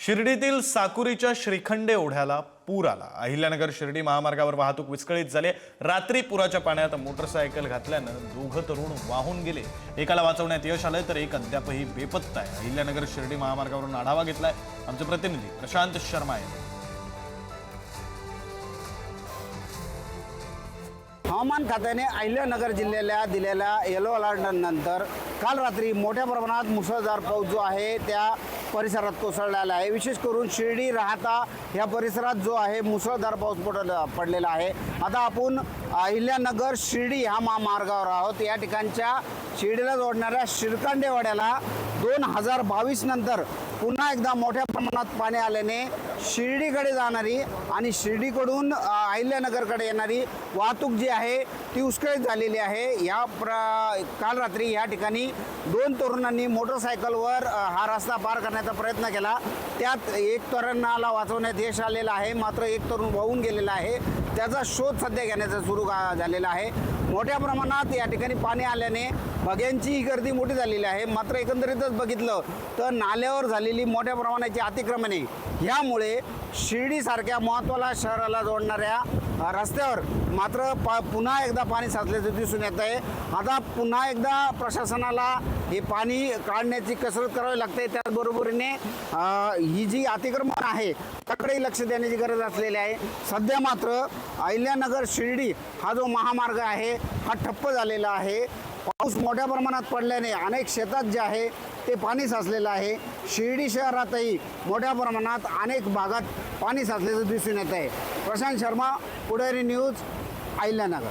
शिर्डीतील साकुरीच्या श्रीखंडे ओढ्याला पूर आला। अहिल्यानगर शिर्डी महामार्गावर वाहतूक विस्कळीत झाली। रात्री पुराच्या पाण्यात मोटरसायकल घातल्यानं दोघं तरुण वाहून गेले। एकाला वाचवण्यात यश आलंय तर एक अद्यापही बेपत्ता आहे। अहिल्यानगर शिर्डी महामार्गावरून आढावा घेतलाय आमचे प्रतिनिधी प्रशांत शर्मा यांनी। हवामान खात्याने अहिल्यानगर जिल्ह्याला दिलेल्या येलो अलर्ट नंतर काल रात्री मोठ्या प्रमाणात मुसळधार पाऊस जो आहे त्या परिसरात कोसळलेला आहे। विशेष करून शिर्डी राहता या परिसरात जो आहे मुसळधार पाऊस पडलेला आहे। आता आपण अहिल्यानगर शिर्डी ह्या महामार्गावर आहोत। या ठिकाणच्या शिर्डीला जोडणाऱ्या श्रीखंडे ओढ्याला 2022 नंतर पुन्हा एकदा मोठ्या प्रमाणात पाणी आल्याने शिर्डीकडे जाणारी आणि शिर्डीकडून अहिल्यानगरकडे येणारी वाहतूक जी आहे ती विस्कळीत झालेली आहे। काल रात्री या ठिकाणी दोन तरुणांनी मोटरसायकलवर हा रस्ता पार करण्याचा प्रयत्न केला। त्यात एक तरुणाला वाचवण्यात यश आलेलं आहे, मात्र एक तरुण वाहून गेलेला आहे। त्याचा शोध सध्या घेण्याचा सुरू झालेला आहे। मोठ्या प्रमाणात या ठिकाणी पाणी आल्याने बघ्यांची गर्दी मोठी झालेली आहे। मात्र एकंदरीतच बघितलं तर नाल्यावर झालेली मोठ्या प्रमाणाची अतिक्रमणे यामुळे शिर्डीसारख्या महत्त्वाच्या शहराला जोडणाऱ्या रस्त्यावर मात्र पुन्हा एकदा पाणी साचल्याचं दिसून येत आहे। आता पुन्हा एकदा प्रशासनाला हे पाणी काढण्याची कसरत करावी लागते। त्याचबरोबरीने ही जी अतिक्रमण आहे त्याकडेही लक्ष देण्याची गरज असलेली आहे। सध्या मात्र अहिल्यानगर शिर्डी हा जो महामार्ग आहे हा ठप्प झालेला आहे। पाऊस मोठ्या प्रमाणात पडल्याने अनेक शेतात जे आहे ते पाणी साचलेलं आहे। शिर्डी शहरातही मोठ्या प्रमाणात अनेक भागात पाणी साचल्याचं दिसून येत आहे। प्रशांत शर्मा, पुढारी न्यूज, अहिल्यानगर।